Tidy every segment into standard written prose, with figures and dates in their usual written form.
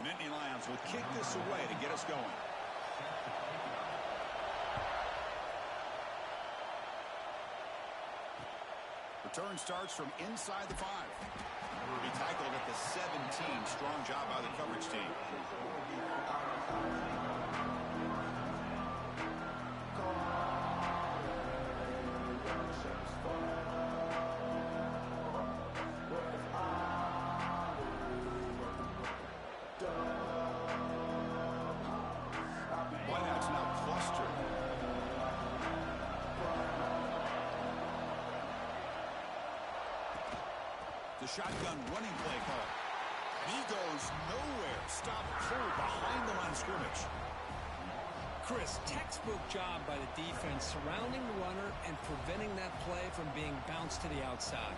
Nittany Lions will kick this away to get us going. Return starts from inside the 5. He tackled at the 17. Strong job by the coverage team. Wideouts now clustered. The shotgun running play call. He goes nowhere. Stop cold behind the line of scrimmage. Chris, textbook job by the defense surrounding the runner and preventing that play from being bounced to the outside.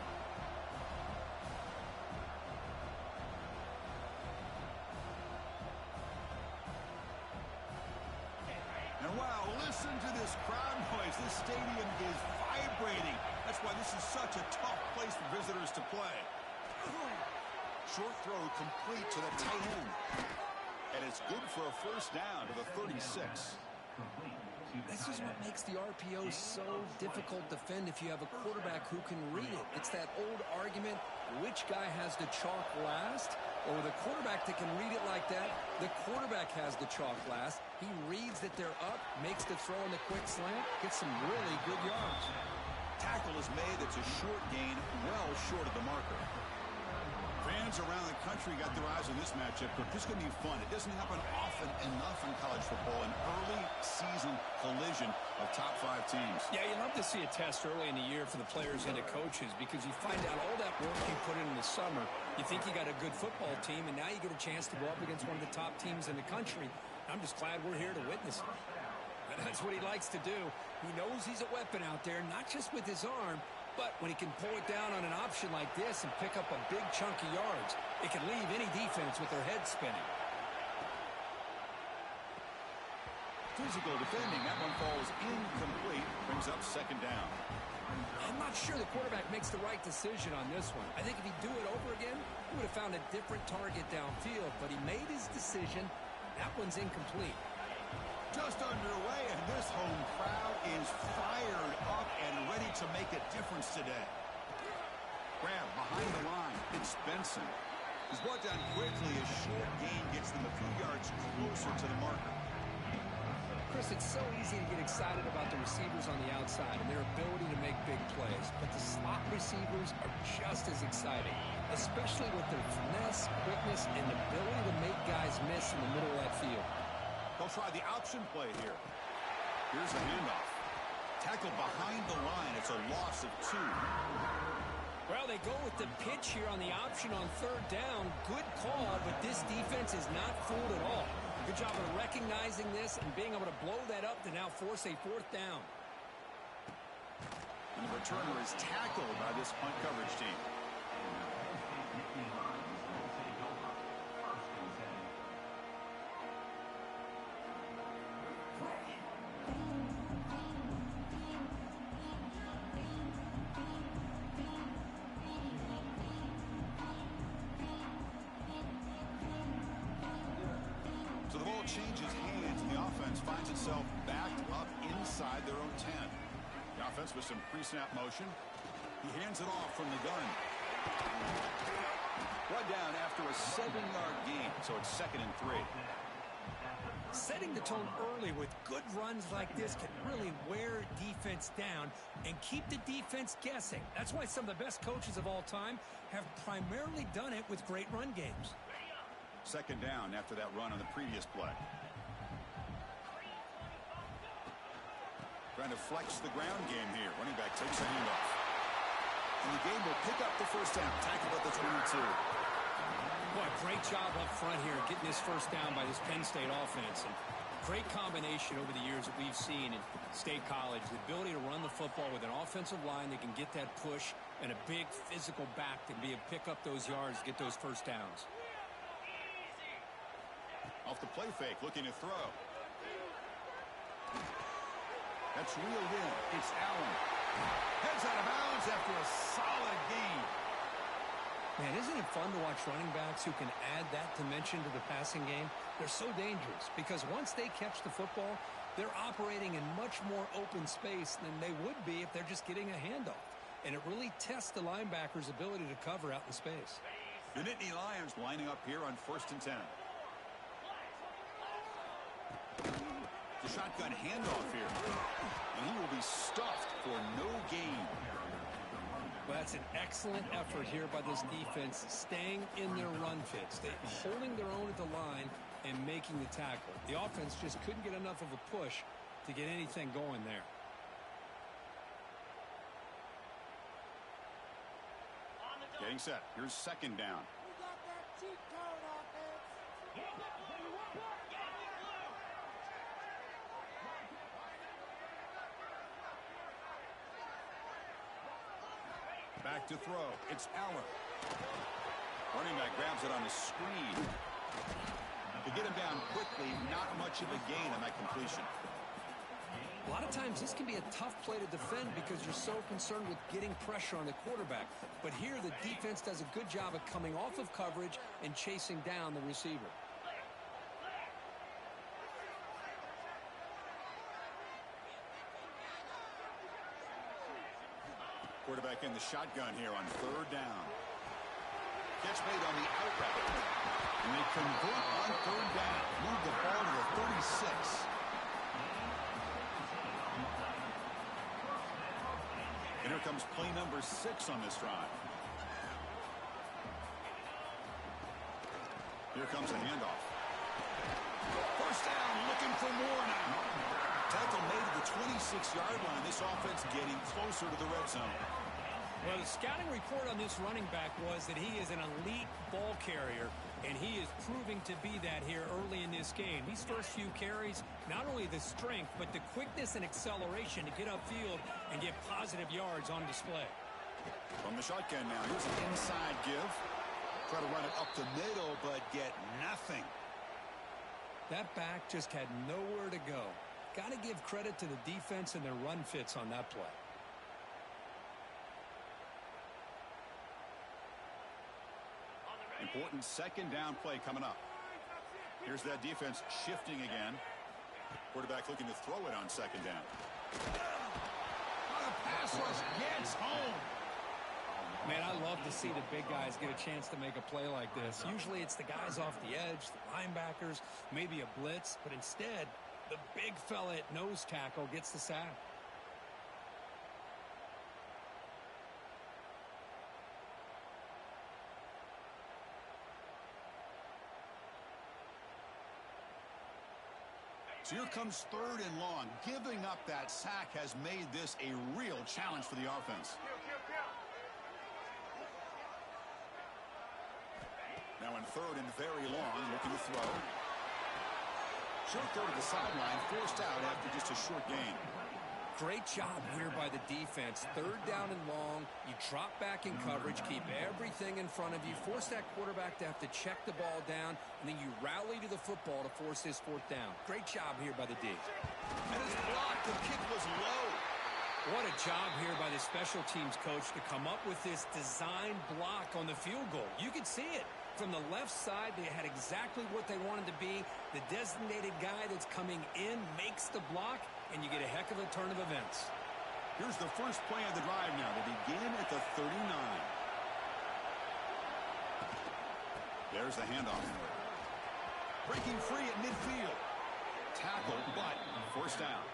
And wow, listen to this crowd noise. This stadium is vibrating. That's why this is such a tough place for visitors to play. Short throw complete to the tight end. And it's good for a first down to the 36. This is what makes the RPO so difficult to defend if you have a quarterback who can read it. It's that old argument, which guy has the chalk last? Or with a quarterback that can read it like that, the quarterback has the chalk last. He reads that they're up, makes the throw in the quick slant, gets some really good yards. Tackle is made. That's a short gain, well short of the marker. Fans around the country got their eyes on this matchup, but this is going to be fun. It doesn't happen often enough in college football, an early season collision of top 5 teams. Yeah, you love to see a test early in the year for the players and the coaches because you find out all that work you put in the summer. You think you got a good football team, and now you get a chance to go up against one of the top teams in the country. I'm just glad we're here to witness it. And that's what he likes to do. He knows he's a weapon out there, not just with his arm, but when he can pull it down on an option like this and pick up a big chunk of yards, it can leave any defense with their head spinning. Physical defending. That one falls incomplete. Brings up second down. I'm not sure the quarterback makes the right decision on this one. I think if he'd do it over again, he would have found a different target downfield, but he made his decision. That one's incomplete. Just underway, and this home crowd is fired up and ready to make a difference today. Grab behind the line. It's Benson. He's brought down quickly. A short gain gets them a few yards closer to the marker. Chris, it's so easy to get excited about the receivers on the outside and their ability to make big plays, but the slot receivers are just as exciting, especially with their finesse, quickness, and ability to make guys miss in the middle of that field. They'll try the option play here. Here's the handoff. Tackled behind the line. It's a loss of 2. Well, they go with the pitch here on the option on third down. Good call, but this defense is not fooled at all. Good job of recognizing this and being able to blow that up to now force a fourth down. And the returner is tackled by this punt coverage team. So the ball changes hands, and the offense finds itself backed up inside their own 10. The offense with some pre-snap motion. He hands it off from the gun. Brought down after a 7-yard gain, so it's 2nd and 3. Setting the tone early with good runs like this can really wear defense down and keep the defense guessing. That's why some of the best coaches of all time have primarily done it with great run games. 2nd down after that run on the previous play. Trying to flex the ground game here. Running back takes a handoff. And the game will pick up the first down. Tackled at the 22. Boy, great job up front here getting this first down by this Penn State offense. And great combination over the years that we've seen in State College. The ability to run the football with an offensive line that can get that push and a big physical back to be able to pick up those yards, get those first downs. Off the play fake, looking to throw. That's reeled in. It's Allen. Heads out of bounds after a solid gain. Man, isn't it fun to watch running backs who can add that dimension to the passing game? They're so dangerous because once they catch the football, they're operating in much more open space than they would be if they're just getting a handoff. And it really tests the linebacker's ability to cover out in space. The Nittany Lions lining up here on 1st and 10. The shotgun handoff here. And he will be stuffed for no gain. Well, that's an excellent effort here by this defense, staying in their run fits. They're holding their own at the line and making the tackle. The offense just couldn't get enough of a push to get anything going there. Getting set. Here's 2nd down. Back to throw. It's Allen. Running back grabs it on the screen. To get him down quickly, not much of a gain on that completion. A lot of times this can be a tough play to defend because you're so concerned with getting pressure on the quarterback. But here the defense does a good job of coming off of coverage and chasing down the receiver. Quarterback in the shotgun here on 3rd down. Catch made on the out route. And they convert on 3rd down. Move the ball to the 36. And here comes play number 6 on this drive. Here comes a handoff. 1st down, looking for more now. Tackle made at the 26-yard line. This offense getting closer to the red zone. Well, the scouting report on this running back was that he is an elite ball carrier, and he is proving to be that here early in this game. These first few carries, not only the strength, but the quickness and acceleration to get upfield and get positive yards on display. From the shotgun now, here's an inside give. Try to run it up the middle, but get nothing. That back just had nowhere to go. Got to give credit to the defense and their run fits on that play. Important 2nd down play coming up. Here's that defense shifting again. Quarterback looking to throw it on 2nd down. The pass rush gets home. Man, I love to see the big guys get a chance to make a play like this. Usually it's the guys off the edge, the linebackers, maybe a blitz, but instead the big fella at nose tackle gets the sack. So here comes 3rd and long. Giving up that sack has made this a real challenge for the offense. Now in 3rd and very long, looking to throw. Short throw to the sideline, forced out after just a short gain. Great job here by the defense. 3rd down and long. You drop back in coverage, keep everything in front of you, force that quarterback to have to check the ball down, and then you rally to the football to force this 4th down. Great job here by the D. And it's blocked. The kick was low. What a job here by the special teams coach to come up with this design block on the field goal. You could see it. From the left side, they had exactly what they wanted to be. The designated guy that's coming in makes the block, and you get a heck of a turn of events. Here's the first play of the drive now. They begin at the 39. There's the handoff. Breaking free at midfield. Tackled, but 1st down.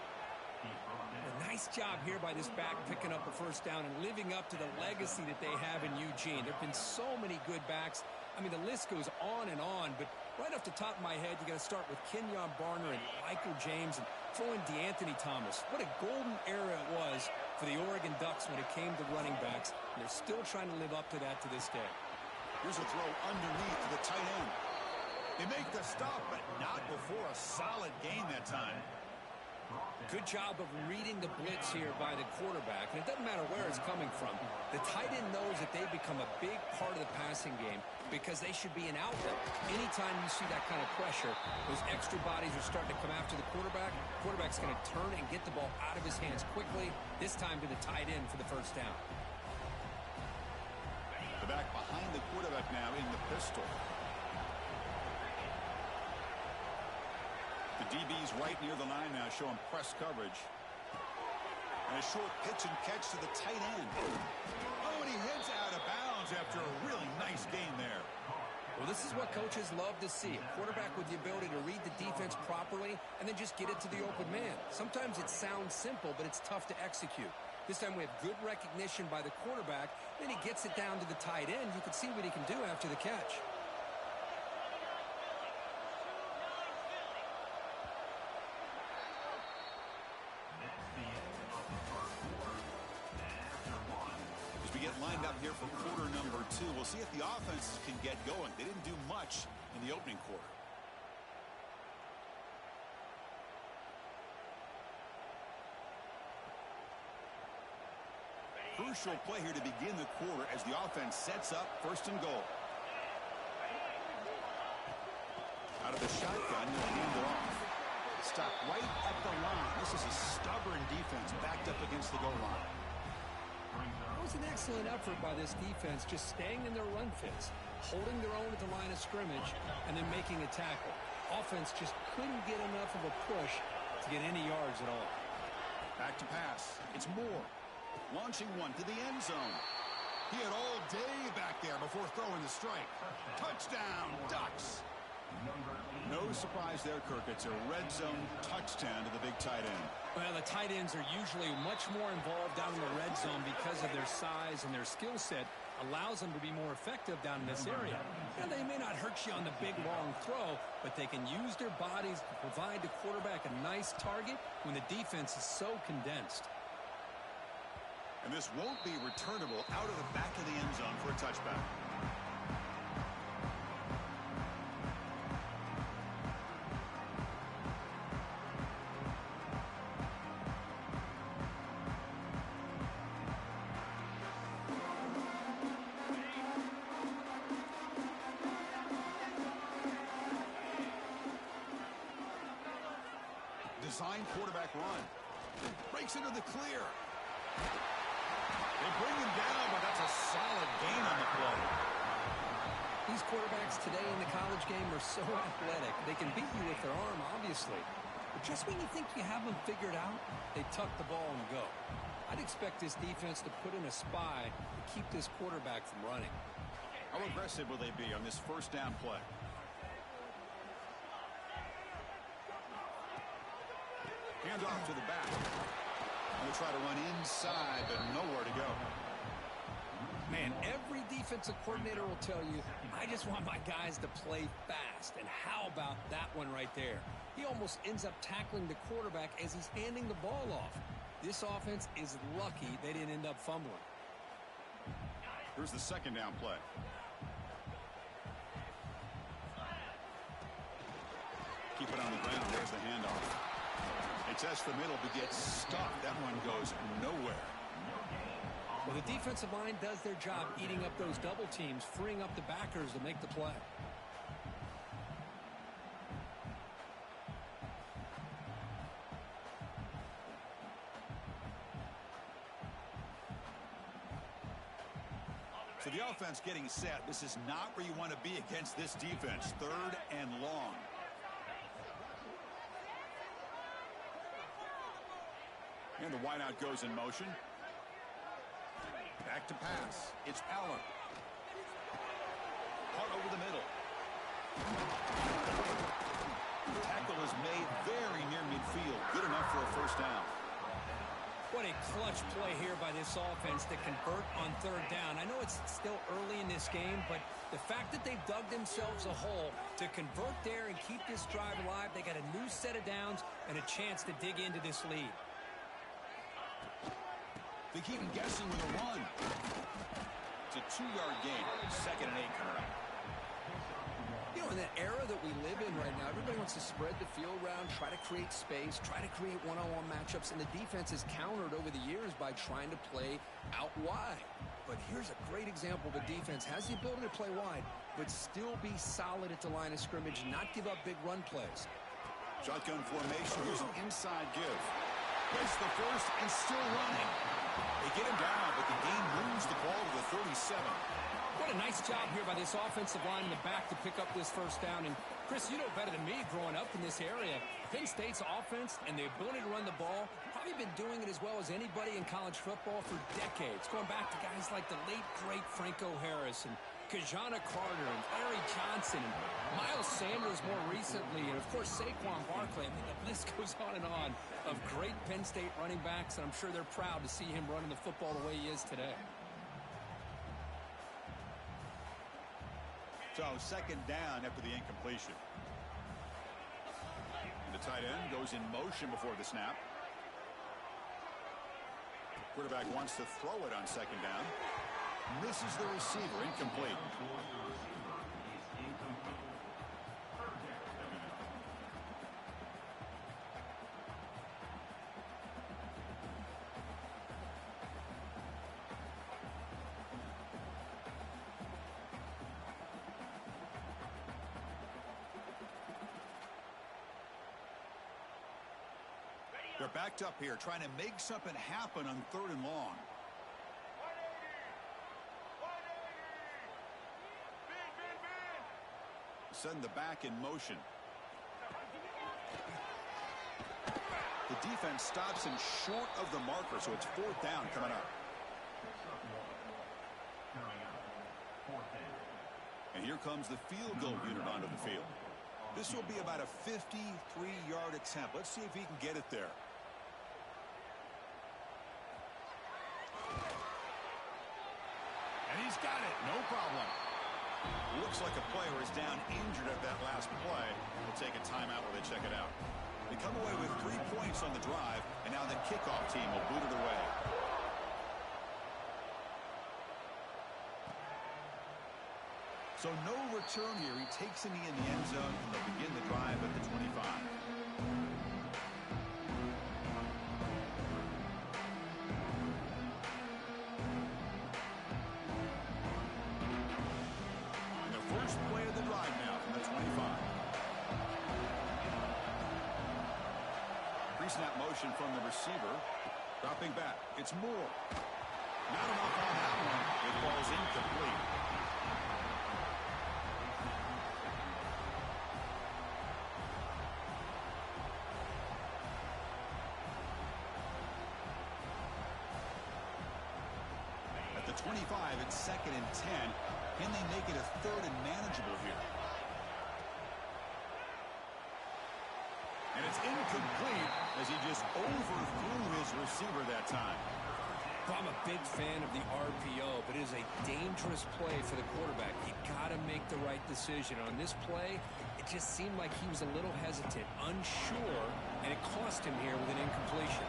A nice job here by this back picking up a 1st down and living up to the legacy that they have in Eugene. There have been so many good backs. I mean, the list goes on and on, but right off the top of my head, you got to start with Kenyon Barner and Michael James and throw in DeAnthony Thomas. What a golden era it was for the Oregon Ducks when it came to running backs, and they're still trying to live up to that to this day. Here's a throw underneath to the tight end. They make the stop, but not before a solid gain that time. Good job of reading the blitz here by the quarterback. And it doesn't matter where it's coming from. The tight end knows that they've become a big part of the passing game because they should be an outlet. Anytime you see that kind of pressure, those extra bodies are starting to come after the quarterback. Quarterback's going to turn and get the ball out of his hands quickly, this time to the tight end for the 1st down. The The back behind the quarterback now in the pistol. The DB's right near the line now, showing press coverage. And a short pitch and catch to the tight end. Oh, and he heads out of bounds after a really nice game there. Well, this is what coaches love to see. A quarterback with the ability to read the defense properly and then just get it to the open man. Sometimes it sounds simple, but it's tough to execute. This time we have good recognition by the quarterback. Then he gets it down to the tight end. You can see what he can do after the catch. As we get lined up here for quarter number 2, we'll see if the offenses can get going. They didn't do much in the opening quarter. Crucial play here to begin the quarter as the offense sets up first and goal. Out of the shotgun, he'll hand it off. Stop right at the line. This is a stubborn defense backed up against the goal line. It was an excellent effort by this defense, just staying in their run fits, holding their own at the line of scrimmage, and then making a tackle. Offense just couldn't get enough of a push to get any yards at all. Back to pass. It's Moore. Launching one to the end zone. He had all day back there before throwing the strike. Touchdown, Ducks. No surprise there, Kirk. It's a red zone touchdown to the big tight end. Well, the tight ends are usually much more involved down in the red zone because of their size, and their skill set allows them to be more effective down in this area. Now, they may not hurt you on the big, long throw, but they can use their bodies to provide the quarterback a nice target when the defense is so condensed. And this won't be returnable out of the back of the end zone for a touchback. Design quarterback run. Breaks into the clear. They bring him down, but that's a solid gain on the play. These quarterbacks today in the college game are so athletic. They can beat you with their arm, obviously. But just when you think you have them figured out, they tuck the ball and go. I'd expect this defense to put in a spy to keep this quarterback from running. How aggressive will they be on this first down play? Hand off to the back. They'll try to run inside, but nowhere to go. Man, every defensive coordinator will tell you, I just want my guys to play fast. And how about that one right there? He almost ends up tackling the quarterback as he's handing the ball off. This offense is lucky they didn't end up fumbling. Here's the second down play. Keep it on the ground. There's the handoff. They test the middle, but gets stuck. That one goes nowhere. Well, the defensive line does their job eating up those double teams, freeing up the backers to make the play. So the offense getting set. This is not where you want to be against this defense. Third and long. And the wideout goes in motion. Back to pass. It's Allen. Caught over the middle. The tackle is made very near midfield. Good enough for a first down. What a clutch play here by this offense to convert on third down. I know it's still early in this game, but the fact that they've dug themselves a hole to convert there and keep this drive alive, they got a new set of downs and a chance to dig into this lead. They keep him guessing with a run. It's a 2-yard gain. 2nd and 8 coming up. You know, in that era that we live in right now, everybody wants to spread the field around, try to create space, try to create one-on-one matchups, and the defense is countered over the years by trying to play out wide. But here's a great example of a defense has the ability to play wide, but still be solid at the line of scrimmage, not give up big run plays. Shotgun formation. Here's an inside give. Gets the first and still running. They get him down, but the game moves the ball to the 37. What a nice job here by this offensive line in the back to pick up this first down. And, Chris, you know better than me growing up in this area. Penn State's offense and the ability to run the ball, probably been doing it as well as anybody in college football for decades, going back to guys like the late, great Franco Harris and Kajana Carter and Larry Johnson and Miles Sanders more recently, and, of course, Saquon Barkley. I mean, the list goes on and on of great Penn State running backs, and I'm sure they're proud to see him running the football the way he is today. So, second down after the incompletion. The tight end goes in motion before the snap. Quarterback wants to throw it on second down. Misses the receiver, incomplete. They're backed up here, trying to make something happen on 3rd and long. Send the back in motion. The defense stops him short of the marker, so it's 4th down coming up. And here comes the field goal unit onto the field. This will be about a 53-yard attempt. Let's see if he can get it there. And he's got it, no problem. Looks like a player is down injured at that last play. We'll take a timeout while they check it out. They come away with 3 points on the drive, and now the kickoff team will boot it away. So no return here. He takes a knee in the end zone, and they'll begin the drive at the 25. Snap motion from the receiver. Dropping back. It's Moore. Not enough on that one. It falls incomplete. At the 25, it's 2nd and 10. Can they make it a 3rd and manageable here? And it's incomplete as he just overthrew his receiver that time. Well, I'm a big fan of the RPO, but it is a dangerous play for the quarterback. You got to make the right decision. On this play, it just seemed like he was a little hesitant, unsure, and it cost him here with an incompletion.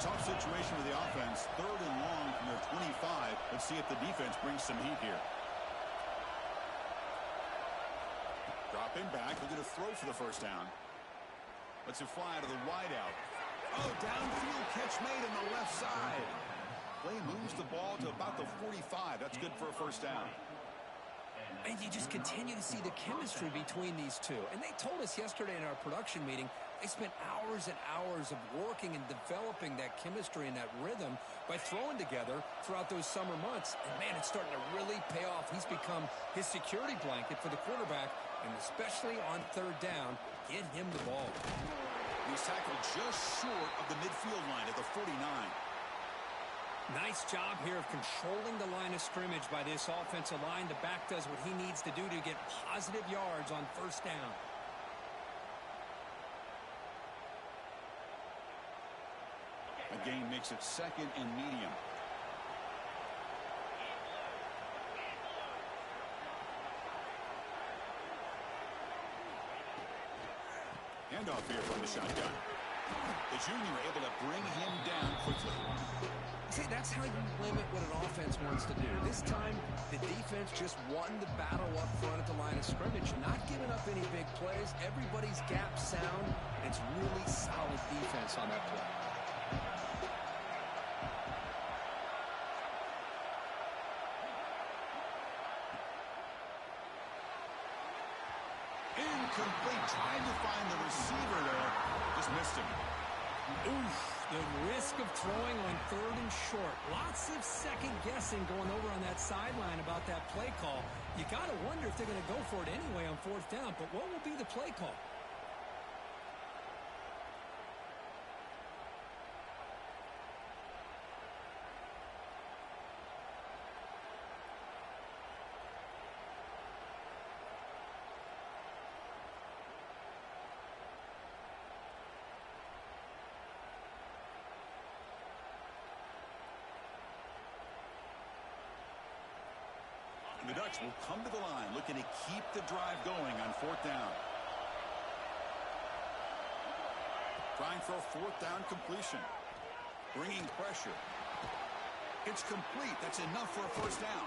Tough situation with the offense. 3rd and long from their 25. Let's see if the defense brings some heat here. Dropping back. They're going to throw for the first down. Let's it fly to the wideout. Oh, downfield catch made on the left side. Play moves the ball to about the 45. That's good for a first down. And you just continue to see the chemistry between these two. And they told us yesterday in our production meeting, they spent hours and hours of working and developing that chemistry and that rhythm by throwing together throughout those summer months. And, man, it's starting to really pay off. He's become his security blanket for the quarterback, and especially on 3rd down, get him the ball. He's tackled just short of the midfield line at the 49. Nice job here of controlling the line of scrimmage by this offensive line. The back does what he needs to do to get positive yards on 1st down. A gain makes it 2nd and medium. Handoff here from the shotgun. The junior able to bring him down quickly. See, that's how you limit what an offense wants to do. This time, the defense just won the battle up front at the line of scrimmage, not giving up any big plays. Everybody's gap sound. It's really solid defense on that play. Incomplete. Tried to find the receiver there. Just missed him. Oof. The risk of throwing on 3rd and short. Lots of second guessing going over on that sideline about that play call. You got to wonder if they're going to go for it anyway on 4th down. But what will be the play call? The Ducks will come to the line looking to keep the drive going on 4th down. Trying for a 4th down completion. Bringing pressure. It's complete. That's enough for a 1st down.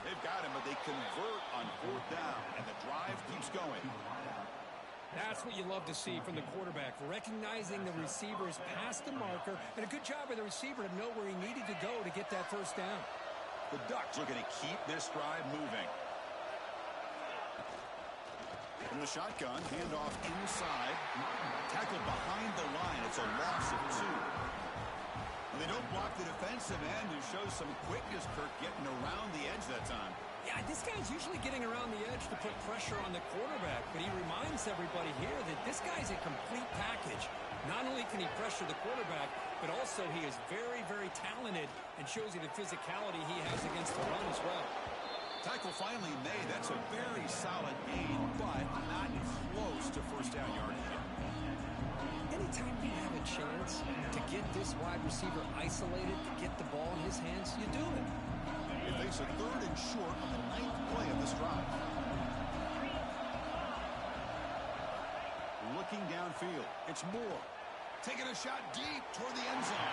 They've got him, but they convert on 4th down, and the drive keeps going. That's what you love to see from the quarterback, recognizing the receiver's past the marker, and a good job by the receiver to know where he needed to go to get that 1st down. The Ducks looking to keep this drive moving. From the shotgun, handoff inside. Tackle behind the line. It's a loss of 2. They don't block the defensive end, who shows some quickness, Kirk, getting around the edge that time. Yeah, this guy's usually getting around the edge to put pressure on the quarterback, but he reminds everybody here that this guy's a complete package. Not only can he pressure the quarterback, but also he is very, very talented and shows you the physicality he has against the run as well. Tackle finally made. That's a very solid gain, but not close to 1st down yardage yet. Anytime you have a chance to get this wide receiver isolated, to get the ball in his hands, you do it. They face a 3rd and short on the 9th play of this drive. Looking downfield, it's Moore. Taking a shot deep toward the end zone.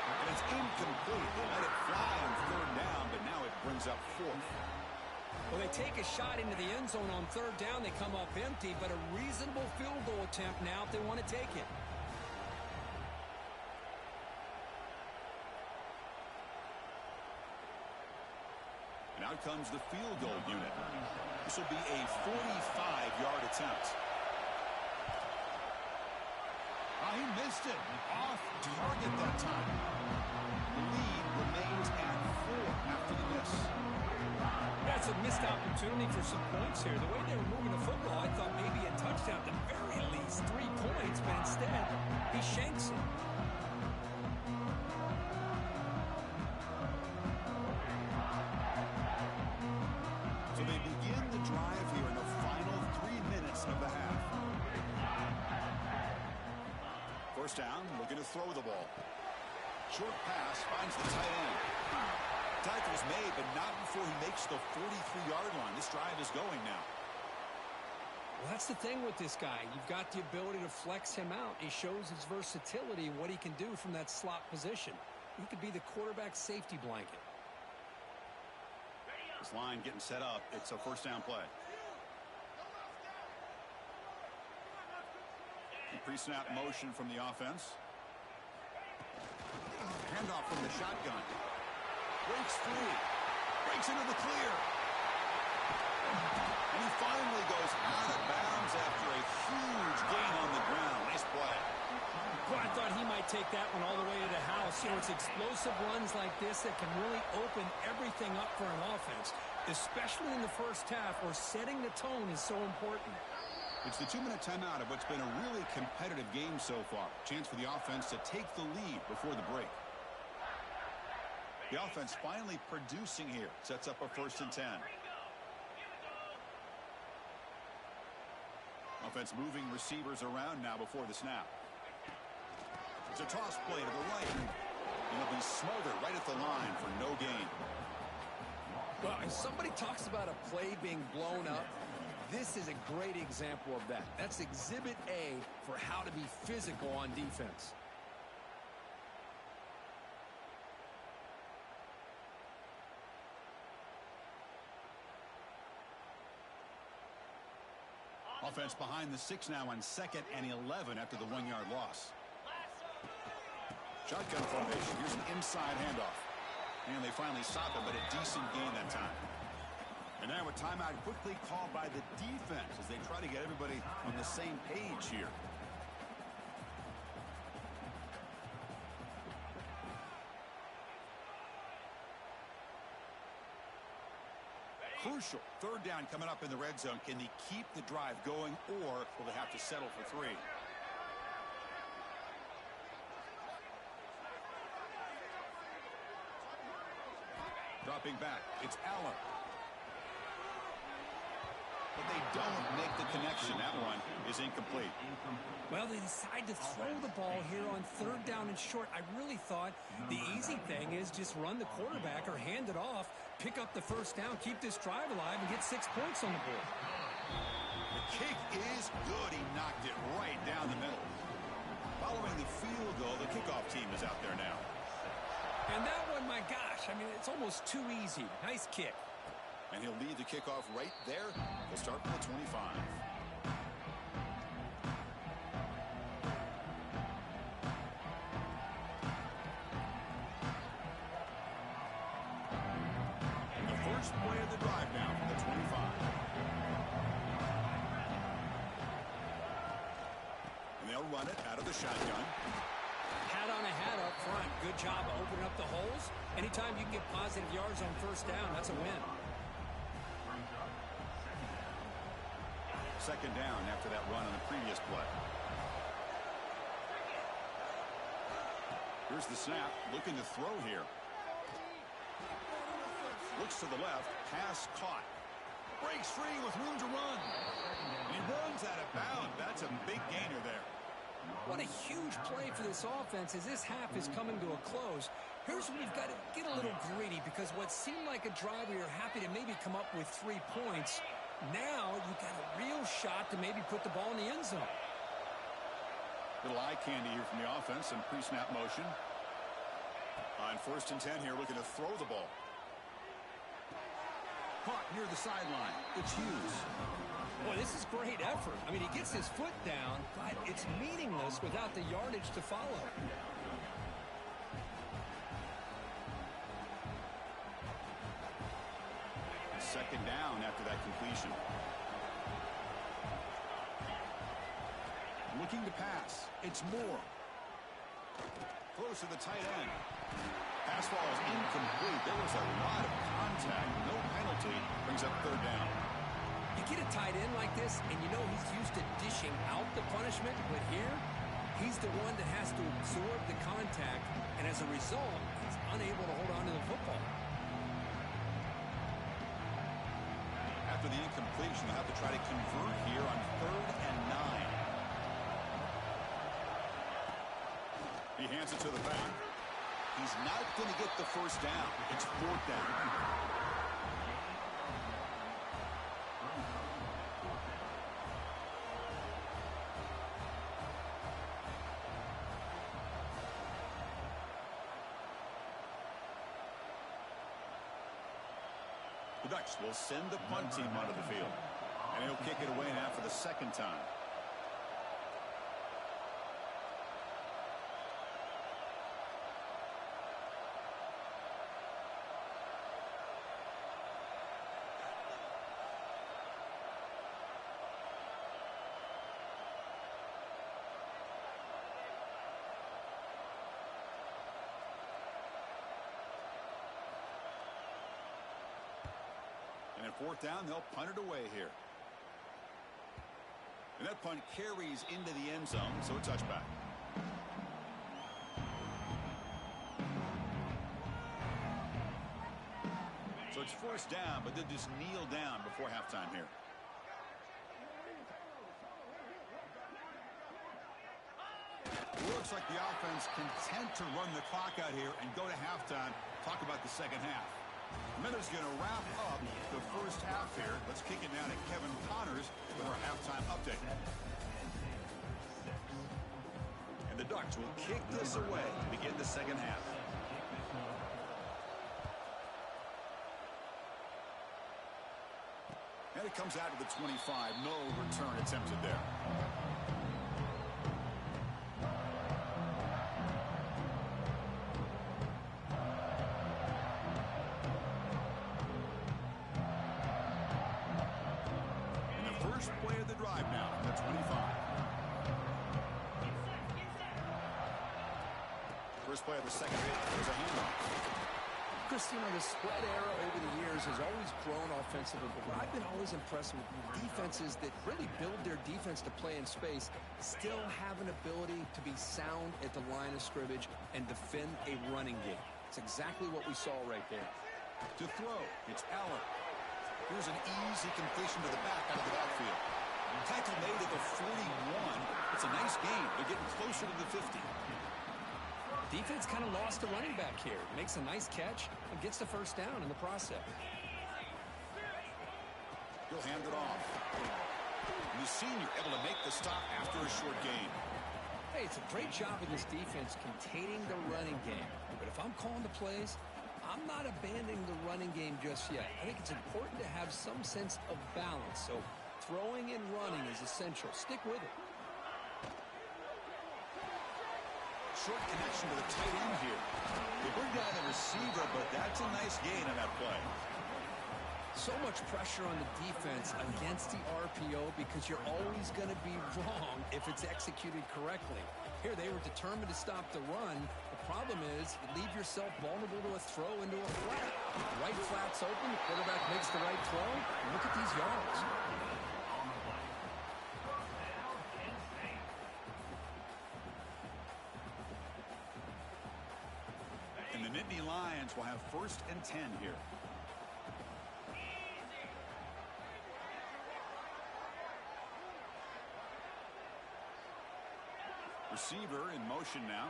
And it's incomplete. They let it fly on 3rd down, but now it brings up 4th. Well, they take a shot into the end zone on 3rd down. They come up empty, but a reasonable field goal attempt now if they want to take it. And out comes the field goal unit. This will be a 45-yard attempt. He missed it. Off target that time. The lead remains at 4 after the miss. That's a missed opportunity for some points here. The way they were moving the football, I thought maybe a touchdown, at the very least 3 points, but instead, he shanks it. So they begin the drive here in the final 3 minutes of the half. 1st down, looking to throw the ball. Short pass finds the tight end. Tackle's made, but not before he makes the 43-yard line. This drive is going now. Well, that's the thing with this guy. You've got the ability to flex him out. He shows his versatility and what he can do from that slot position. He could be the quarterback's safety blanket. This line getting set up. It's a 1st down play. Pre-snap motion from the offense. Handoff from the shotgun. Breaks free. Breaks into the clear. And he finally goes out of bounds after a huge gain on the ground. Nice play. Well, I thought he might take that one all the way to the house. You know, it's explosive runs like this that can really open everything up for an offense, especially in the 1st half where setting the tone is so important. It's the 2-minute timeout of what's been a really competitive game so far. Chance for the offense to take the lead before the break. The offense finally producing here. Sets up a 1st and 10. Offense moving receivers around now before the snap. It's a toss play to the right. And it'll be smothered right at the line for no gain. Well, if somebody talks about a play being blown up, this is a great example of that. That's exhibit A for how to be physical on defense. Offense behind the 6 now on 2nd and 11 after the 1-yard loss. Shotgun formation. Here's an inside handoff. And they finally stop it, but a decent gain that time. And now a timeout quickly called by the defense as they try to get everybody on the same page here. Crucial. Third down coming up in the red zone. Can they keep the drive going, or will they have to settle for 3? Dropping back. It's Allen. But they don't make the connection. That one is incomplete. Well, they decide to throw the ball here on third down and short. I really thought the easy thing is just run the quarterback or hand it off, pick up the first down, keep this drive alive, and get 6 points on the board. The kick is good. He knocked it right down the middle. Following the field goal, the kickoff team is out there now. And that one, my gosh, I mean, it's almost too easy. Nice kick. And he'll lead the kickoff right there. They'll start from the 25. The first play of the drive now from the 25. And they'll run it out of the shotgun. Hat on a hat up front. Good job opening up the holes. Anytime you can get positive yards on first down, that's a win. Second down after that run on the previous play. Here's the snap. Looking to throw here. Looks to the left. Pass caught. Breaks free with room to run. And he runs out of bounds. That's a big gainer there. What a huge play for this offense as this half is coming to a close. Here's where you've got to get a little greedy, because what seemed like a drive where you're happy to maybe come up with 3 points, now you've got a real shot to maybe put the ball in the end zone. Little eye candy here from the offense and pre-snap motion. On 1st and 10 here, looking to throw the ball. Caught near the sideline. It's Hughes. Boy, this is great effort. I mean, he gets his foot down, but it's meaningless without the yardage to follow. Second down after that completion. Looking to pass. It's Moore. Close to the tight end. Pass ball is incomplete. There was a lot of contact. No penalty. Brings up third down. You get a tight end like this, and you know he's used to dishing out the punishment, but here, he's the one that has to absorb the contact, and as a result, he's unable to hold on to the football. After the incompletion, they'll have to try to convert here on 3rd and 9. He hands it to the back. He's not going to get the first down. It's 4th down. The Ducks will send the punt team onto the field. And he'll kick it away now for the 2nd time. And at 4th down, they'll punt it away here. And that punt carries into the end zone, so a touchback. So it's 1st down, but they'll just kneel down before halftime here. Looks like the offense content to run the clock out here and go to halftime. Talk about the second half. Miller's going to wrap up the first half here. Let's kick it down to Kevin Connors with our halftime update. And the Ducks will kick this away to begin the second half. And it comes out to the 25. No return attempted there. Play of the drive now from the 25. First play of the second half. There's a handoff. Chris, you know, the spread era over the years has always grown offensively, but what I've been always impressed with defenses that really build their defense to play in space still have an ability to be sound at the line of scrimmage and defend a running game. It's exactly what we saw right there. To throw, it's Allen. Here's an easy completion to the back out of the backfield. Tackle made at the 41. It's a nice gain. They're getting closer to the 50. Defense kind of lost the running back here. Makes a nice catch and gets the first down in the process. He'll hand it off. And the senior able to make the stop after a short gain. Hey, it's a great job of this defense containing the running game. But if I'm calling the plays, I'm not abandoning the running game just yet. I think it's important to have some sense of balance. So throwing and running is essential. Stick with it. Short connection to the tight end here. They bring down the receiver, but that's a nice gain on that play. So much pressure on the defense against the RPO because you're always going to be wrong if it's executed correctly. Here, they were determined to stop the run. The problem is you leave yourself vulnerable to a throw into a flat. The right flat's open, the quarterback makes the right throw. Look at these yards. And the Nittany Lions will have 1st and 10 here. Receiver in motion now.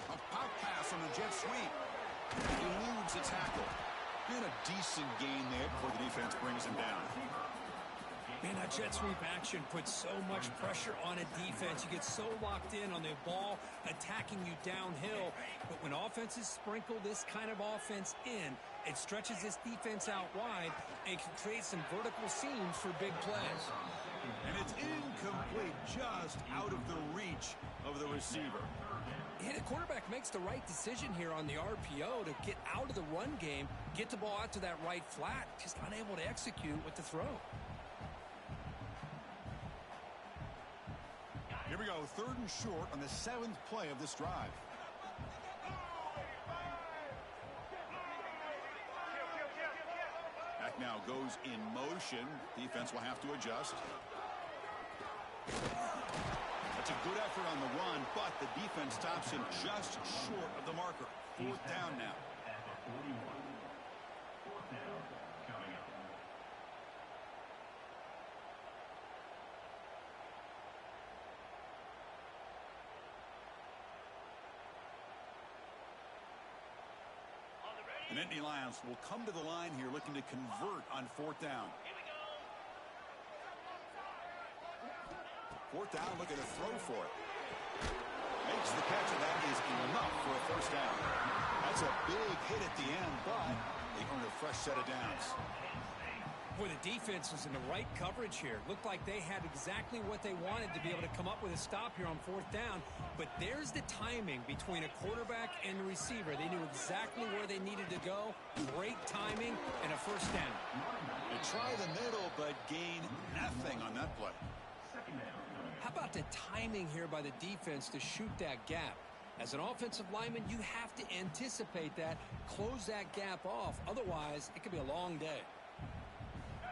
A pop pass on a jet sweep. Eludes a tackle. Been a decent gain there before the defense brings him down. Man, that jet sweep action puts so much pressure on a defense. You get so locked in on the ball attacking you downhill. But when offenses sprinkle this kind of offense in, it stretches this defense out wide and can create some vertical seams for big plays. And it's incomplete, just out of the reach of the receiver. Yeah, the quarterback makes the right decision here on the RPO to get out of the run game, get the ball out to that right flat, just unable to execute with the throw. Here we go, 3rd and short on the 7th play of this drive. Back now goes in motion. Defense will have to adjust. That's a good effort on the run, but the defense stops him just short of the marker. 4th down now. The Nittany Lions will come to the line here looking to convert on 4th down. 4th down, looking to throw for it. Makes the catch, and that is enough for a 1st down. That's a big hit at the end, but they earn a fresh set of downs. Boy, the defense was in the right coverage here. Looked like they had exactly what they wanted to be able to come up with a stop here on 4th down. But there's the timing between a quarterback and the receiver. They knew exactly where they needed to go. Great timing and a 1st down. They try the middle, but gain nothing on that play. How about the timing here by the defense to shoot that gap? As an offensive lineman, you have to anticipate that, close that gap off. Otherwise, it could be a long day.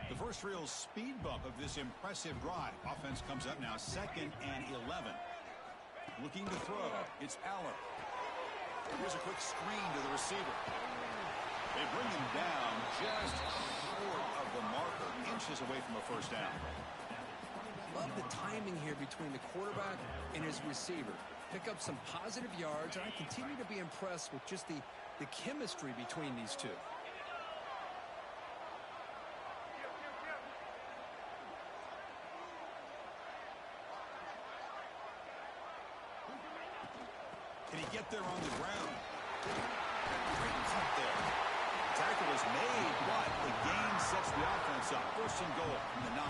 The first real speed bump of this impressive drive. Offense comes up now 2nd and 11. Looking to throw. It's Allen. Here's a quick screen to the receiver. They bring him down just short of the marker, inches away from a 1st down. Love the timing here between the quarterback and his receiver. Pick up some positive yards, and I continue to be impressed with just the chemistry between these two. Can he get there on the ground? Great cut there. Tackle is made, but the gain sets the offense up. 1st and goal from the 9.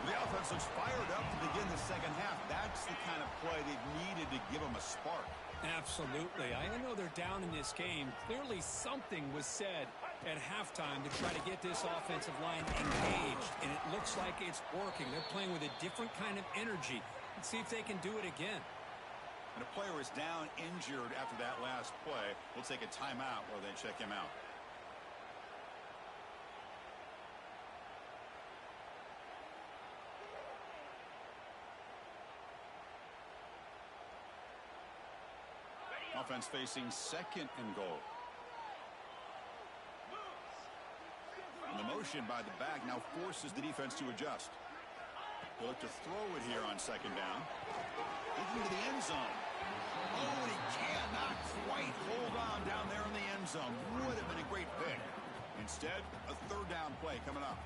The offense looks fired up to begin the 2nd half. That's the kind of play they needed to give them a spark. Absolutely. I know they're down in this game. Clearly something was said at halftime to try to get this offensive line engaged, and it looks like it's working. They're playing with a different kind of energy. Let's see if they can do it again. And a player is down injured after that last play. We'll take a timeout while they check him out. Offense facing 2nd and goal. And the motion by the back now forces the defense to adjust. They'll look to throw it here on 2nd down. Looking to the end zone. Oh, and he cannot quite hold on down there in the end zone. Would have been a great pick. Instead, a 3rd down play coming up.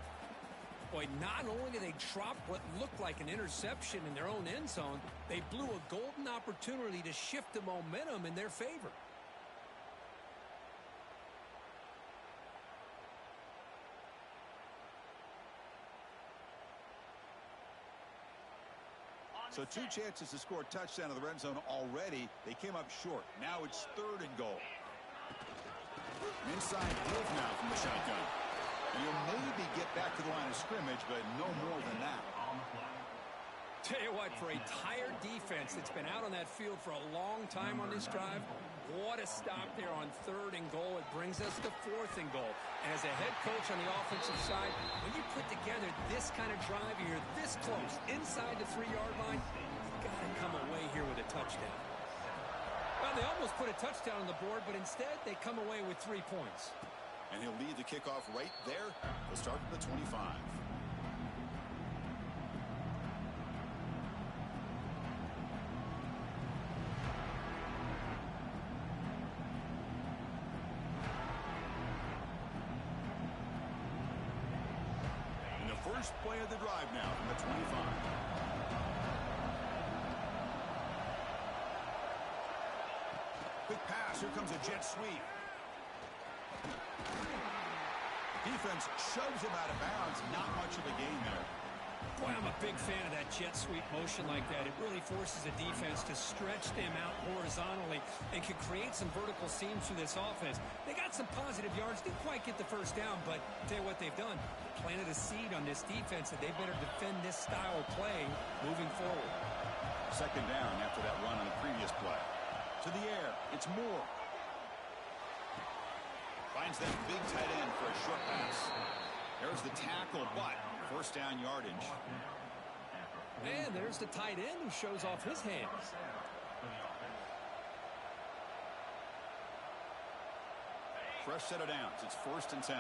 Boy, not only did they drop what looked like an interception in their own end zone, they blew a golden opportunity to shift the momentum in their favor. So 2 chances to score a touchdown in the red zone already. They came up short. Now it's 3rd and goal. Inside give now from the shotgun. You'll maybe get back to the line of scrimmage, but no more than that. Tell you what, for a tired defense that's been out on that field for a long time on this drive, what a stop there on 3rd and goal. It brings us to 4th and goal. And as a head coach on the offensive side, when you put together this kind of drive, you're this close, inside the 3-yard line, you've got to come away here with a touchdown. Well, they almost put a touchdown on the board, but instead they come away with 3 points. And he'll lead the kickoff right there. We'll start from the 25. And the first play of the drive now from the 25. Quick pass. Here comes a jet sweep. Defense shoves him out of bounds. Not much of a gain there. Boy, I'm a big fan of that jet sweep motion like that. It really forces a defense to stretch them out horizontally and can create some vertical seams through this offense. They got some positive yards. Didn't quite get the first down, but tell you what they've done. Planted a seed on this defense that they better defend this style of play moving forward. 2nd down after that run on the previous play. To the air. It's Moore. Finds that big tight end for a short pass. There's the tackle, but 1st down yardage. And there's the tight end who shows off his hands. Fresh set of downs. It's 1st and 10.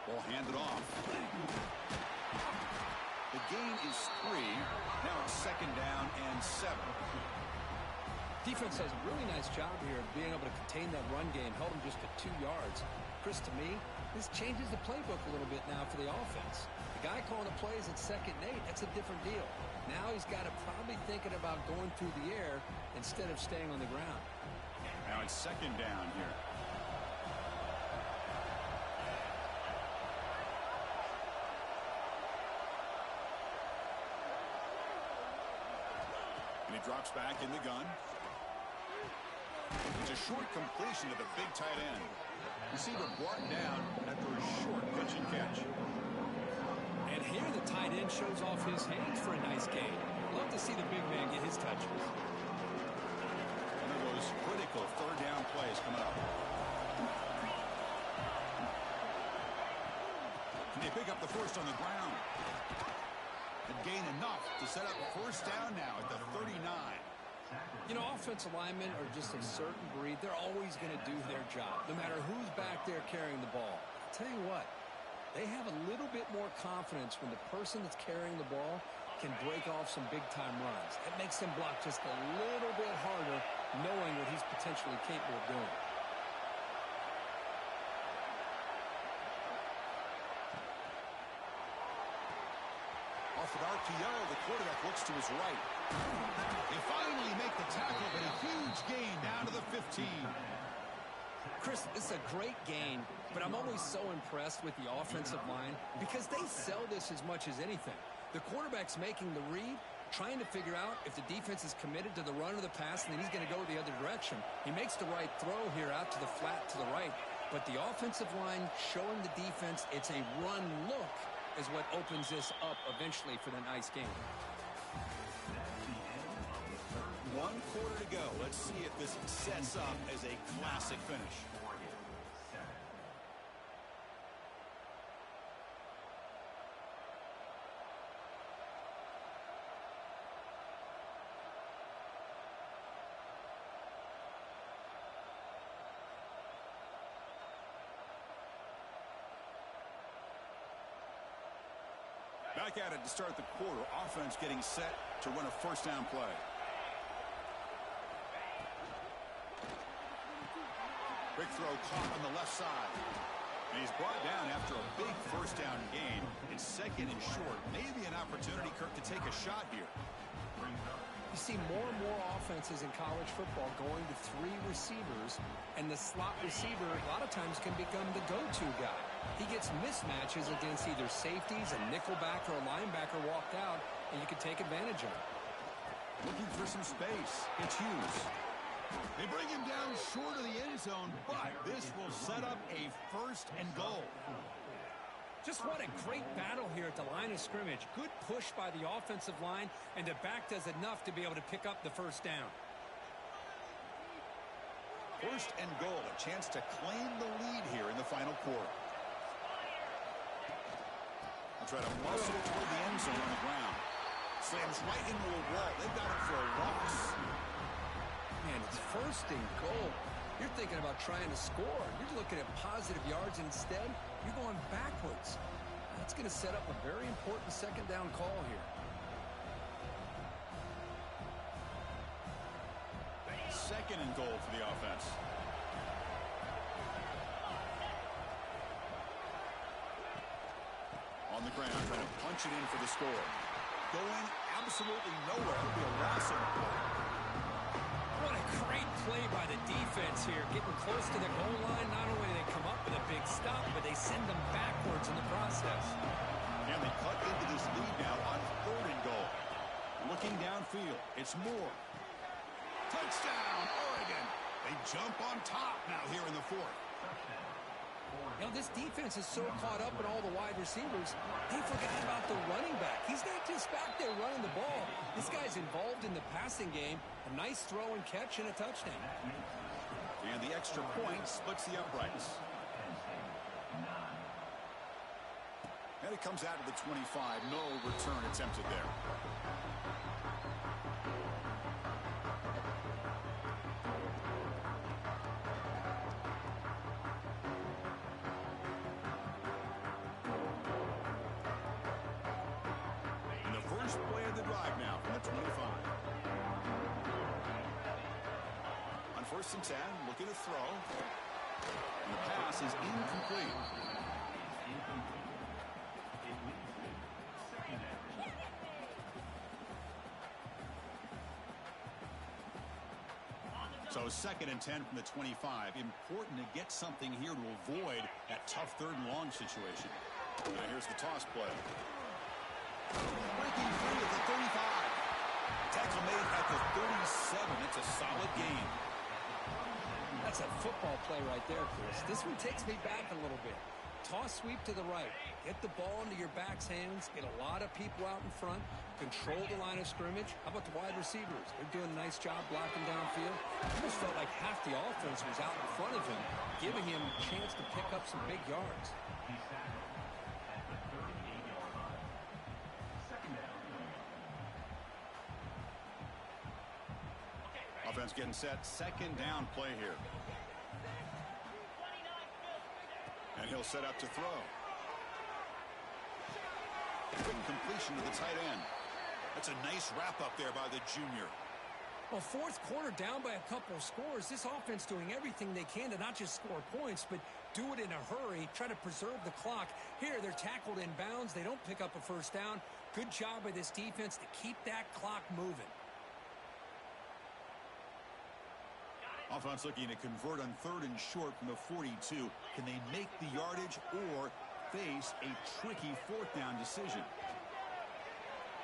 Ball handed off. The gain is 3. Now it's 2nd down and 7. Defense does a really nice job here of being able to contain that run game, held them just at 2 yards. Chris, to me, this changes the playbook a little bit now for the offense. The guy calling the plays at 2nd and 8, that's a different deal. Now he's got to probably thinking about going through the air instead of staying on the ground. Now it's 2nd down here. And he drops back in the gun. It's a short completion to the big tight end. Receiver brought down after a short pitch and catch. And here the tight end shows off his hands for a nice gain. Love to see the big man get his touches. One of those critical 3rd down plays coming up. And they pick up the 1st on the ground. And gain enough to set up 1st down now at the 39. You know, offensive linemen are just a certain breed. They're always going to do their job, no matter who's back there carrying the ball. I'll tell you what, they have a little bit more confidence when the person that's carrying the ball can break off some big-time runs. It makes them block just a little bit harder, knowing what he's potentially capable of doing. Off an RPO, the quarterback looks to his right. They finally make the tackle, but a huge gain down to the 15. Chris, this is a great gain, but I'm always so impressed with the offensive line because they sell this as much as anything. The quarterback's making the read, trying to figure out if the defense is committed to the run or the pass, and then he's going to go the other direction. He makes the right throw here out to the flat to the right. But the offensive line showing the defense it's a run look is what opens this up eventually for the nice game. 1 quarter to go. Let's see if this sets up as a classic finish. Back at it to start the quarter. Offense getting set to run a first down play. Quick throw caught on the left side. And he's brought down after a big first down gain. It's second and short. Maybe an opportunity, Kirk, to take a shot here. You see more and more offenses in college football going to 3 receivers, and the slot receiver a lot of times can become the go-to guy. He gets mismatches against either safeties, a nickelback, or a linebacker walked out, and you can take advantage of it. Looking for some space. It's Hughes. They bring him down short of the end zone, but this will set up a first and goal. Just what a great battle here at the line of scrimmage. Good push by the offensive line, and the back does enough to be able to pick up the first down. First and goal, a chance to claim the lead here in the final quarter. They'll try to muscle toward the end zone on the ground. Slams right into a wall. They've got it for a loss. Man, it's first and goal. You're thinking about trying to score. You're looking at positive yards. Instead, you're going backwards. That's going to set up a very important second down call here. Second and goal for the offense. On the ground, trying to punch it in for the score. Going absolutely nowhere. It'll be a loss of the play. What a great play by the defense here. Getting close to the goal line, not only do they come up with a big stop, but they send them backwards in the process. And they cut into this lead now on third and goal. Looking downfield, it's Moore. Touchdown, Oregon. They jump on top now here in the fourth. You know, this defense is so caught up in all the wide receivers, they forgot about the running back. He's not just back there running the ball. This guy's involved in the passing game. A nice throw and catch and a touchdown. And the extra point splits the uprights. And it comes out to the 25. No return attempted there. Play of the drive now from the 25. On first and 10, looking to throw. And the pass is incomplete. So second and 10 from the 25. Important to get something here to avoid that tough third and long situation. Now here's the toss play. Breaking free at the 35. Tackle made at the 37. It's a solid gain. That's a football play right there, Chris. This one takes me back a little bit. Toss sweep to the right. Get the ball into your back's hands. Get a lot of people out in front. Control the line of scrimmage. How about the wide receivers? They're doing a nice job blocking downfield. Almost felt like half the offense was out in front of him, giving him a chance to pick up some big yards. Offense getting set. Second down play here. And he'll set up to throw. Quick completion to the tight end. That's a nice wrap up there by the junior. Well, fourth quarter down by a couple of scores. This offense doing everything they can to not just score points, but do it in a hurry, try to preserve the clock. Here, they're tackled in bounds. They don't pick up a first down. Good job by this defense to keep that clock moving. Offense looking to convert on third and short from the 42. Can they make the yardage or face a tricky fourth down decision?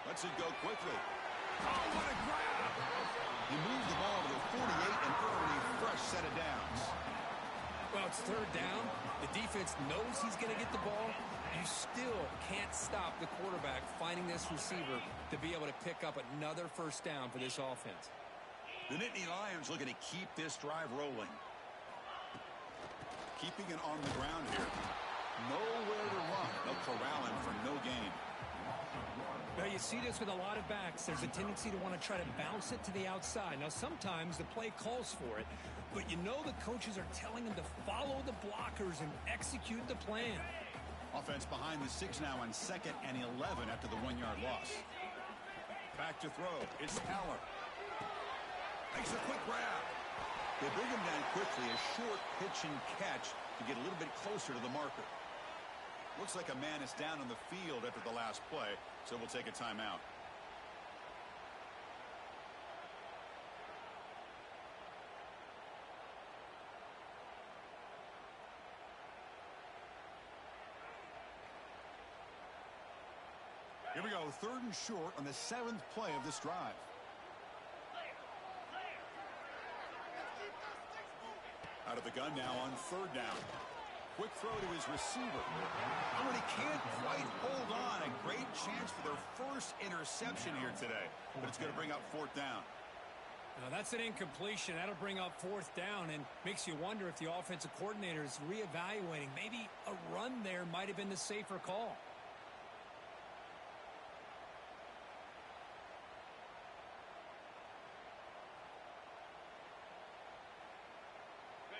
Lets it go quickly. Oh, what a grab! He moved the ball to the 48 and earned a fresh set of downs. Well, it's third down. The defense knows he's going to get the ball. You still can't stop the quarterback finding this receiver to be able to pick up another first down for this offense. The Nittany Lions looking to keep this drive rolling. Keeping it on the ground here. Nowhere to run. They'll corral him for no gain. Now, you see this with a lot of backs. There's a tendency to want to try to bounce it to the outside. Now, sometimes the play calls for it, but you know the coaches are telling them to follow the blockers and execute the plan. Offense behind the 6 now on 2nd and 11 after the 1-yard loss. Back to throw. It's Haller. Makes a quick grab. They bring him down quickly. A short pitch and catch to get a little bit closer to the marker. Looks like a man is down on the field after the last play, so we'll take a timeout. Here we go, 3rd and short on the 7th play of this drive. Out of the gun now on 3rd down. Quick throw to his receiver. Oh, and he can't quite hold on. A great chance for their first interception here today. But it's going to bring up 4th down. Now, that's an incompletion. That'll bring up 4th down and makes you wonder if the offensive coordinator is reevaluating. Maybe a run there might have been the safer call.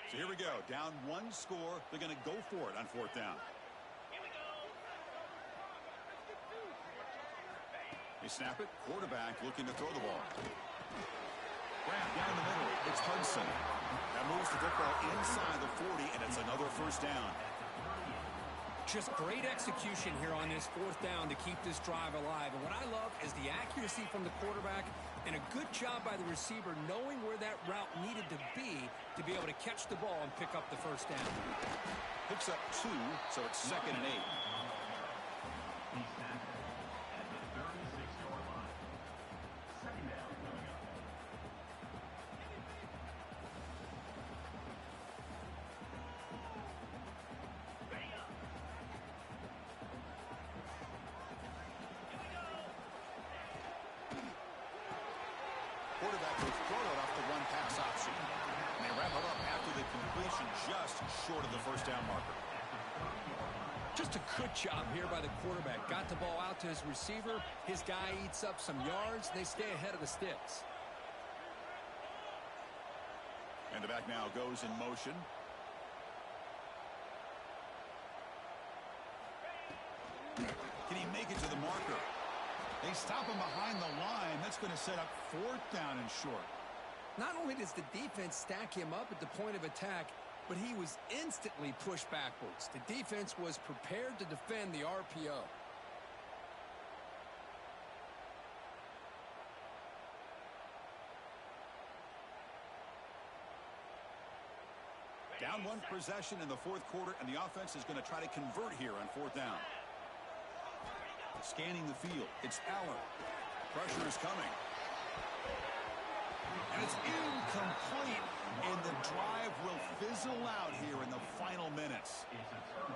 So here we go. Down 1 score. They're going to go for it on 4th down. They snap it. Quarterback looking to throw the ball. Grab down the middle. It's Hudson. That moves the football inside the 40, and it's another first down. Just great execution here on this 4th down to keep this drive alive. And what I love is the accuracy from the quarterback and a good job by the receiver knowing where that route needed to be able to catch the ball and pick up the first down. Picks up 2, so it's 2nd and 8. Quarterback will throw it off the one-pass option. And they wrap it up after the completion just short of the first down marker. Just a good job here by the quarterback. Got the ball out to his receiver. His guy eats up some yards. They stay ahead of the sticks. And the back now goes in motion. Can he make it to the marker? They stop him behind the line. That's going to set up 4th down and short. Not only does the defense stack him up at the point of attack, but he was instantly pushed backwards. The defense was prepared to defend the RPO. Down 1 possession in the 4th quarter, and the offense is going to try to convert here on 4th down. Scanning the field. It's Allen. Pressure is coming. And it's incomplete. And the drive will fizzle out here in the final minutes.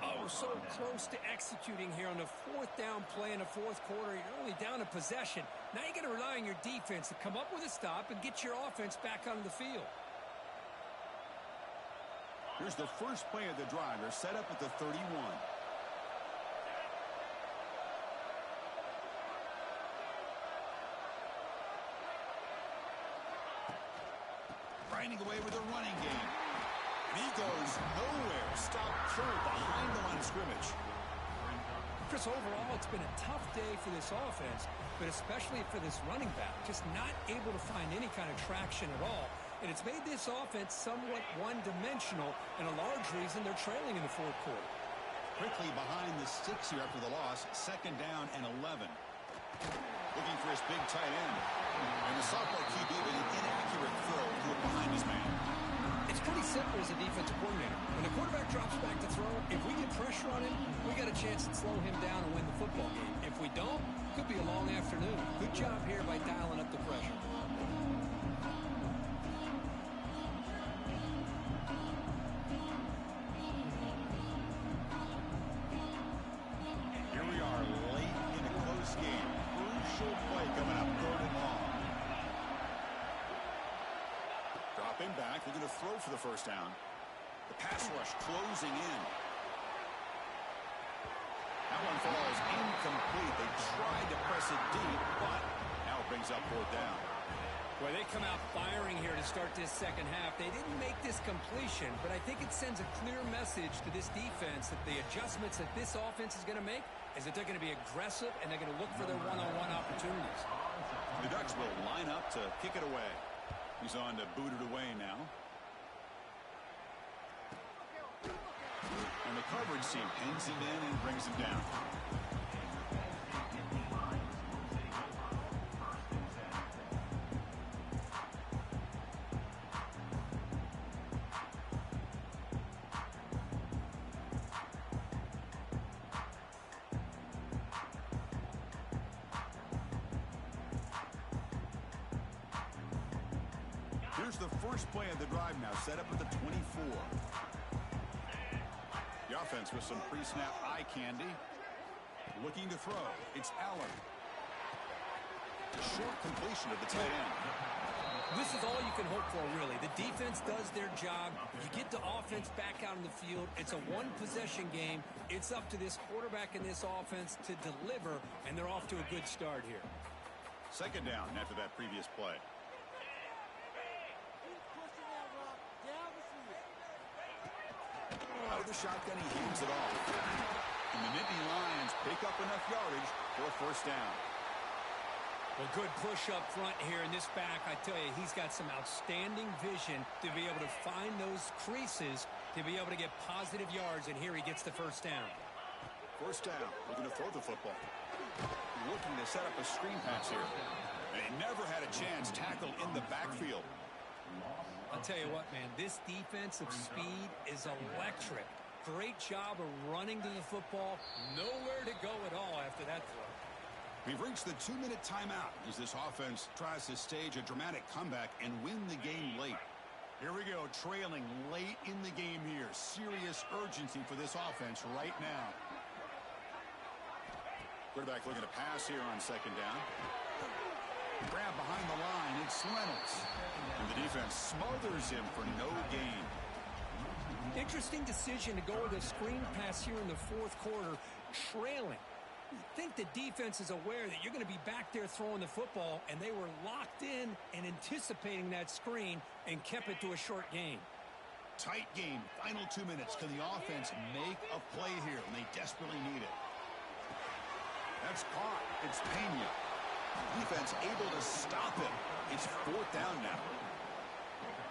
Oh, so close to executing here on the 4th down play in the 4th quarter. You're only down a possession. Now you got to rely on your defense to come up with a stop and get your offense back onto the field. Here's the first play of the drive. They're set up at the 31. Grinding away with a running game. And he goes nowhere. Stopped short behind the line of scrimmage. Chris, overall, it's been a tough day for this offense, but especially for this running back. Just not able to find any kind of traction at all. And it's made this offense somewhat one-dimensional, and a large reason they're trailing in the 4th quarter. Quickly behind the sticks here after the loss. 2nd down and 11. Looking for his big tight end. And the sophomore QB with an inaccurate throw to it behind his man. It's pretty simple as a defensive coordinator. When the quarterback drops back to throw, if we get pressure on him, we got a chance to slow him down and win the football game. If we don't, could be a long afternoon. Good job here by dialing up the pressure. Quarterback looking to throw for the first down. The pass rush closing in. That one falls incomplete. They tried to press it deep, but now it brings up fourth down. Well, they come out firing here to start this second half. They didn't make this completion, but I think it sends a clear message to this defense that the adjustments that this offense is going to make is that they're going to be aggressive and they're going to look for their one-on-one opportunities. The Ducks will line up to kick it away. He's on to boot it away now. And the coverage team pins him in and brings him down. Here's the first play of the drive now, set up at the 24. The offense with some pre-snap eye candy. Looking to throw. It's Allen. Short completion of the tight end. This is all you can hope for, really. The defense does their job. You get the offense back out on the field. It's a one-possession game. It's up to this quarterback and this offense to deliver, and they're off to a good start here. Second down after that previous play. Out of the shotgun, he hands it off. And the Nittany Lions pick up enough yardage for a first down. Well, good push up front here in this back. I tell you, he's got some outstanding vision to be able to find those creases, to be able to get positive yards, and here he gets the first down. First down, looking to throw the football. Looking to set up a screen pass here. And he never had a chance tackled in the backfield. I'll tell you what, man, this defensive speed is electric. Great job of running to the football. Nowhere to go at all after that throw. We've reached the 2-minute timeout as this offense tries to stage a dramatic comeback and win the game late. Here we go, trailing late in the game here. Serious urgency for this offense right now. Quarterback looking to pass here on second down. Grab behind the line, it's Reynolds. And the defense smothers him for no gain. Interesting decision to go with a screen pass here in the fourth quarter, trailing. I think the defense is aware that you're going to be back there throwing the football, and they were locked in and anticipating that screen and kept it to a short gain. Tight game, final 2 minutes. Can the offense make a play here? And they desperately need it. That's caught. It's Pena. Defense able to stop it. It's fourth down now.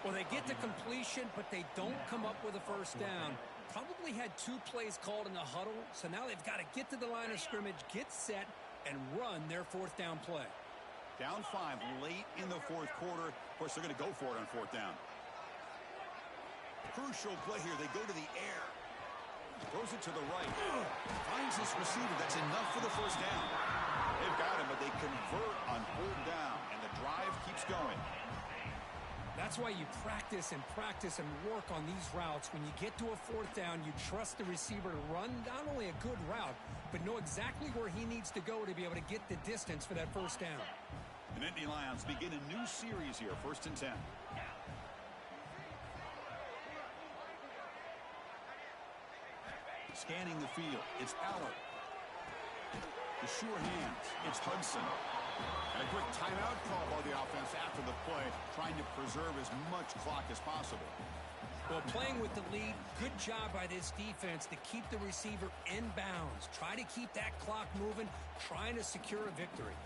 Well, they get the completion, but they don't come up with a first down. Probably had 2 plays called in the huddle, so now they've got to get to the line of scrimmage, get set, and run their fourth down play. Down 5 late in the fourth quarter. Of course, they're going to go for it on fourth down. Crucial play here. They go to the air. Throws it to the right. Finds this receiver. That's enough for the first down. They've got him, but they convert on fourth down, and the drive keeps going. That's why you practice and work on these routes. When you get to a fourth down, you trust the receiver to run not only a good route, but know exactly where he needs to go to be able to get the distance for that first down. The Nittany Lions begin a new series here, 1st and 10. Scanning the field, it's Allen. The sure hands, it's Hudson. And a quick timeout call by the offense after the play, trying to preserve as much clock as possible. Well, playing with the lead, good job by this defense to keep the receiver in bounds. Try to keep that clock moving, trying to secure a victory.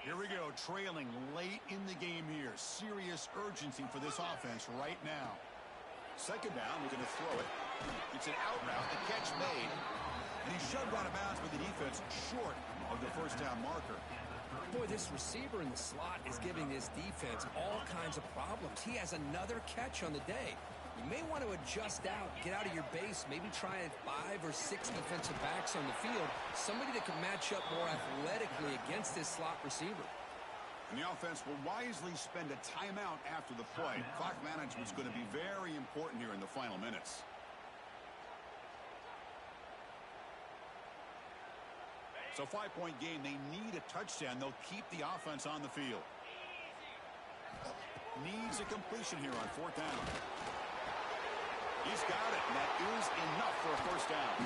Here we go, trailing late in the game here. Serious urgency for this offense right now. Second down, we're going to throw it. It's an out route, the catch made. And he's shoved out of bounds with the defense short of the first down marker. Boy, this receiver in the slot is giving this defense all kinds of problems. He has another catch on the day. You may want to adjust out, get out of your base, maybe try 5 or 6 defensive backs on the field, somebody that can match up more athletically against this slot receiver. And the offense will wisely spend a timeout after the play. Clock management is going to be very important here in the final minutes. So 5-point game, they need a touchdown. They'll keep the offense on the field. needs a completion here on 4th down. He's got it, and that is enough for a first down.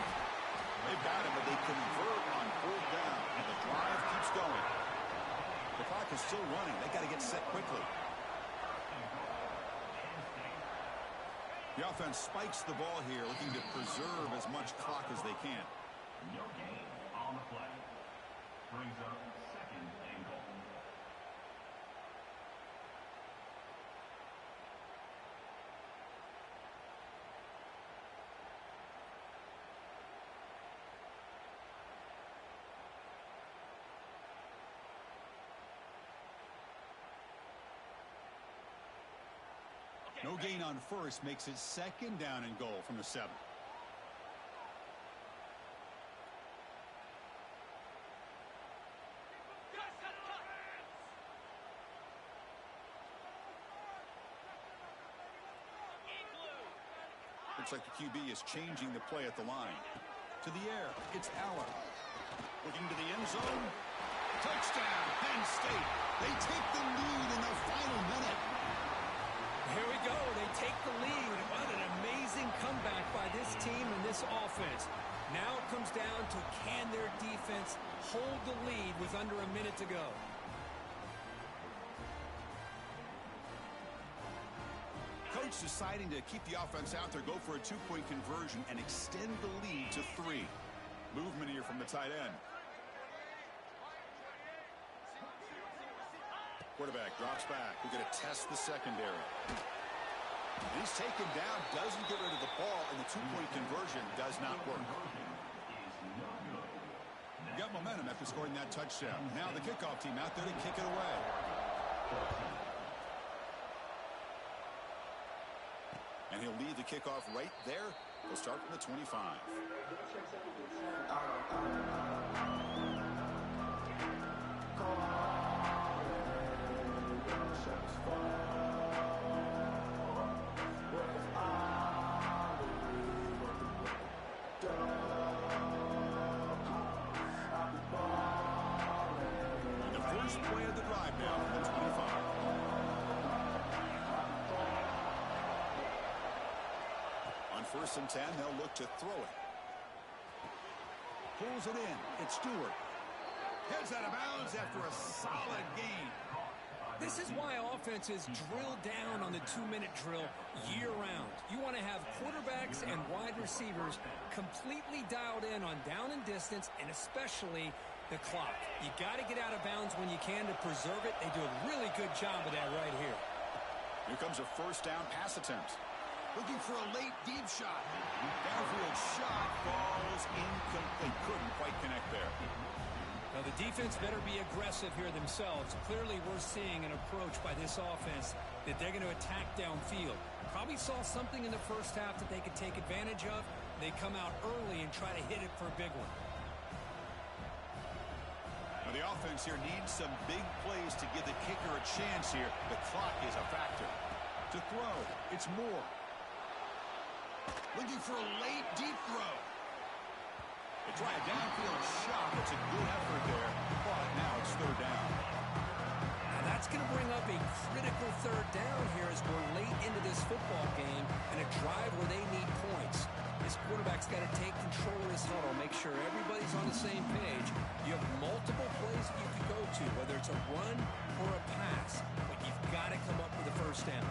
They've got it, but they convert on 4th down, and the drive keeps going. The clock is still running. They got to get set quickly. The offense spikes the ball here, looking to preserve as much clock as they can. No gain on the play. Brings up 2nd and goal. No gain on first makes it 2nd down and goal from the 7. Looks like the QB is changing the play at the line. To the air, it's Allen. Looking to the end zone. Touchdown, Penn State. They take the lead in the final minute. Here we go. They take the lead. What an amazing comeback by this team and this offense. Now it comes down to can their defense hold the lead with under a minute to go. Coach deciding to keep the offense out there, go for a 2-point conversion, and extend the lead to 3. Movement here from the tight end. Quarterback drops back. We're going to test the secondary. And he's taken down, doesn't get rid of the ball, and the 2-point conversion does not work. Got momentum after scoring that touchdown. Now the kickoff team out there to kick it away. And he'll lead the kickoff right there. He'll start from the 25. And the first play of the drive now from the 25. On 1st and 10, they'll look to throw it. Pulls it in. It's Stewart. Heads out of bounds after a solid gain. This is why offenses drill down on the 2-minute drill year-round. You want to have quarterbacks and wide receivers completely dialed in on down and distance, and especially the clock. You got to get out of bounds when you can to preserve it. They do a really good job of that right here. Here comes a first down pass attempt. Looking for a late deep shot. Downfield shot falls incomplete. Couldn't quite connect there. Now the defense better be aggressive here themselves. Clearly we're seeing an approach by this offense that they're going to attack downfield. Probably saw something in the first half that they could take advantage of. They come out early and try to hit it for a big one. Now the offense here needs some big plays to give the kicker a chance here. The clock is a factor. To throw, it's Moore. Looking for a late deep throw. They try a downfield shot. It's a good effort there, but now it's 3rd down. Now that's going to bring up a critical 3rd down here as we're late into this football game and a drive where they need points. This quarterback's got to take control of this huddle, make sure everybody's on the same page. You have multiple plays that you could go to, whether it's a run or a pass, but you've got to come up with a first down.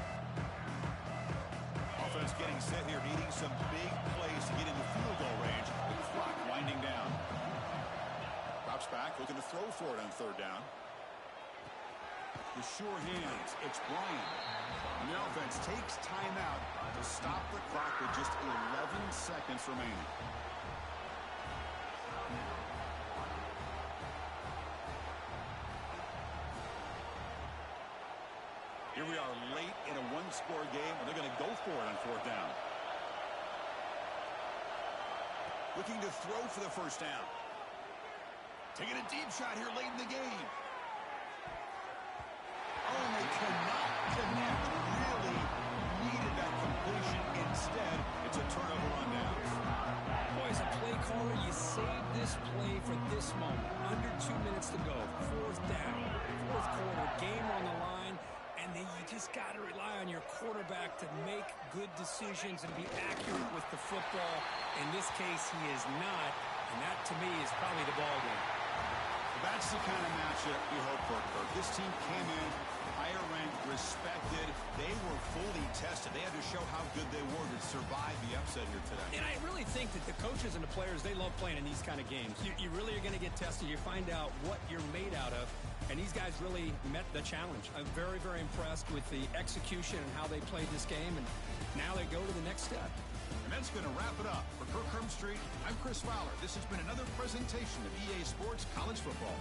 Offense getting set here, needing some big plays to get into field goal range. The clock winding down. Drops back, looking to throw for it on 3rd down. With sure hands, it's Bryant. And the offense takes timeout to stop the clock with just 11 seconds remaining. Here we are late in a 1-score game, and they're going to go for it on 4th down. Looking to throw for the first down. Taking a deep shot here late in the game. Oh, and they cannot connect. Really needed that completion. Instead, it's a turnover on downs. Boy, as a play caller, you saved this play for this moment. Under 2 minutes to go. 4th down. 4th quarter. Game on the line. And you just just got to rely on your quarterback to make good decisions and be accurate with the football. In this case, he is not, and that, to me, is probably the ball game. That's the kind of matchup we hope for, Kirk. This team came in higher ranked, respected. They were fully tested. They had to show how good they were to survive the upset here today. And I really think that the coaches and the players, they love playing in these kind of games. You really are going to get tested. You find out what you're made out of. And these guys really met the challenge. I'm very, very impressed with the execution and how they played this game. And now they go to the next step. And that's going to wrap it up. For Kirk Street, I'm Chris Fowler. This has been another presentation of EA Sports College Football.